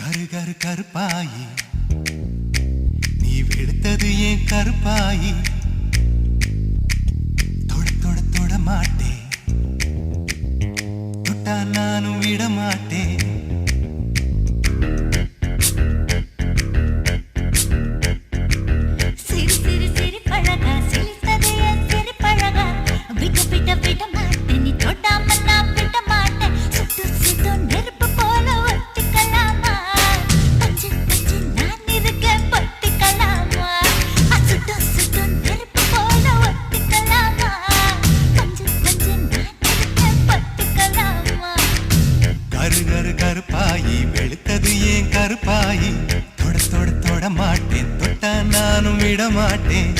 கரு கரு கருப்பாயி நீ வெளுத்தது ஏன் கருப்பாயி தொட தொட தொட மாட்டேன் தொட்டா நானும் விட மாட்டேன் கருப்பாயி வெளுத்தது ஏன் கருப்பாயி தொட தொட தொட மாட்டேன் தொட்டா நானும் விட மாட்டேன்